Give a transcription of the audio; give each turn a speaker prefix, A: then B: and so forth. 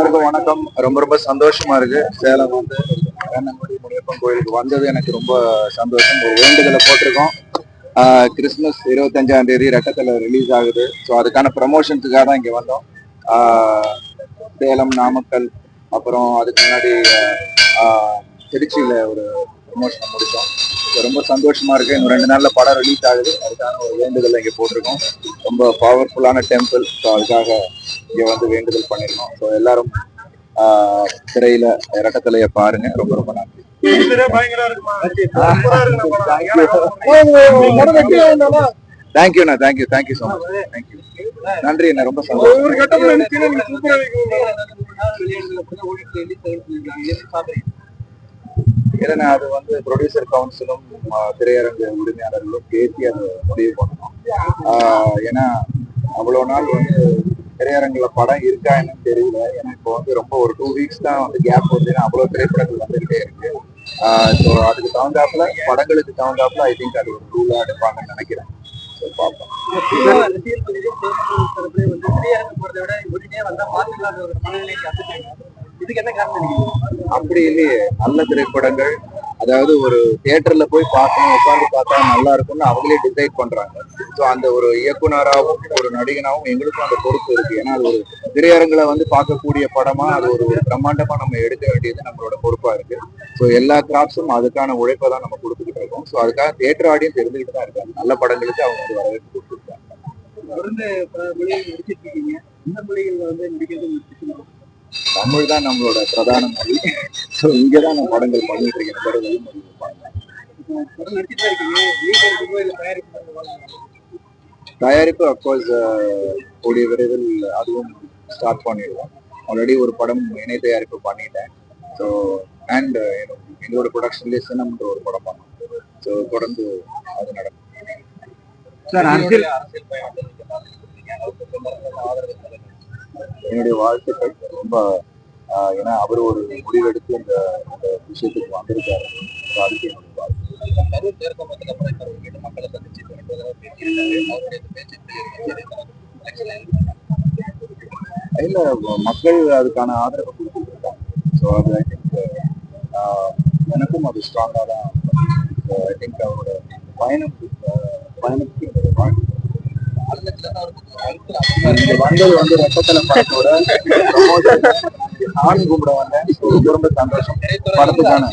A: எல்லாருக்கும் வணக்கம். ரொம்ப ரொம்ப சந்தோஷமா இருக்கு. சேலம் வந்து வேண்ணங்குடி முனியப்பன் கோயிலுக்கு வந்தது எனக்கு ரொம்ப சந்தோஷம். ஒரு வேண்டுதலை போட்டிருக்கோம். கிறிஸ்துமஸ் 25ஆம் தேதி ரெட்டத்தலை ரிலீஸ் ஆகுது. ஸோ அதுக்கான ப்ரமோஷன்ஸுக்காக தான் இங்கே வந்தோம். சேலம், நாமக்கல், அப்புறம் அதுக்கு முன்னாடி திருச்சியில ஒரு ப்ரமோஷனை முடித்தோம். ரொம்ப சந்தோஷமா இருக்கு. இன்னும் 2 நாள்ல படம் ரிலீஸ் ஆகுது. அதுக்கான ஒரு வேண்டுதல் இங்கே போட்டிருக்கோம். ரொம்ப பவர்ஃபுல்லான டெம்பிள். ஸோ அதுக்காக இங்க வந்து வேண்டுதல் பண்ணிருக்கோம். ஸோ எல்லாரும் திரையில இரட்டத்தலையை பாருங்க. ரொம்ப ரொம்ப நன்றி. தேங்க்யூண்ணா, தேங்க்யூ ஸோ மச். தேங்க்யூ, நன்றி அண்ணா. ரொம்ப சந்தோஷம். ஏன்னா அது வந்து ப்ரொடியூசர் கவுன்சிலும் திரையரங்கு உரிமையாளர்களும் பேசி அதை முடிவு பண்ணணும். ஏன்னா அவ்வளோ நாள் வந்து திரையரங்குல படம் இருக்கா என்னன்னு தெரியல. ஏன்னா இப்போ வந்து ரொம்ப ஒரு 2 வீக்ஸ் தான் வந்து கேப் வருது. ஏன்னா அவ்வளோ திரைப்படங்கள் வந்துகிட்டே இருக்கு. ஸோ அதுக்கு தகுந்தாப்புல படங்களுக்கு தகுந்தாப்புல ஐ திங்க் அது ஒரு ரூலா எடுப்பாங்கன்னு நினைக்கிறேன். ஸோ பார்ப்போம். அப்படி இல்லையே, நல்ல திரைப்படங்கள், அதாவது ஒரு தியேட்டர்ல போய் பார்க்கணும், உட்காந்து பார்த்தா நல்லா இருக்கும்னு அவங்களே டிசைட் பண்றாங்க. ஸோ அந்த ஒரு இயக்குனராகவும் ஒரு நடிகனாகவும் எங்களுக்கும் அந்த பொறுப்பு இருக்கு. ஏன்னா அது ஒரு திரையரங்குல வந்து பார்க்கக்கூடிய படமா அது ஒரு பிரம்மாண்டமா நம்ம எடுக்க வேண்டியது நம்மளோட பொறுப்பா இருக்கு. ஸோ எல்லா கிராப்ஸும் அதுக்கான உழைப்பை தான் நம்ம கொடுத்துக்கிட்டு இருக்கோம். ஸோ அதுக்காக தியேட்டர் ஆடியன்ஸ் தெரிஞ்சுக்கிட்டு தான் இருக்காங்க. நல்ல படங்களுக்கு அவங்க வந்து வரவேற்பு கொடுத்துருக்காங்க. தமிழ் தான் நம்மளோட பிரதான மொழி. ஸோ இங்கதான் நம்ம படங்கள் பண்ணிட்டு இருக்கேன். தயாரிப்பு அப்கோர்ஸ் கூடிய விரைவில் அதுவும் ஸ்டார்ட் பண்ணிடுவோம். ஆல்ரெடி ஒரு படம் இணை தயாரிப்பு பண்ணிட்டேன். ஸோ அண்ட் எங்களோட ப்ரொடக்ஷன்லேயே சினம்ன்ற ஒரு படம் பண்ணோம். ஸோ தொடர்ந்து அது நடக்கும். என்னுடைய வாழ்த்துக்கள். ரொம்ப ஏன்னா அவர் ஒரு முடிவெடுத்து இந்த விஷயத்துக்கு வந்திருக்காரு. அதுக்கு என்னுடைய இல்ல, மக்கள் அதுக்கான ஆதரவை கொடுத்துருக்காங்க. ஸோ அது ஐ திங்க் எனக்கும் அது ஸ்ட்ராங்கா தான். ஐ திங்க் அவரோட பயணத்துக்கு வந்தது வந்து ரெட்டத்தலை படத்தோட நானும் கும்பிட வந்தேன். ரொம்ப சந்தோஷம். படத்துக்கான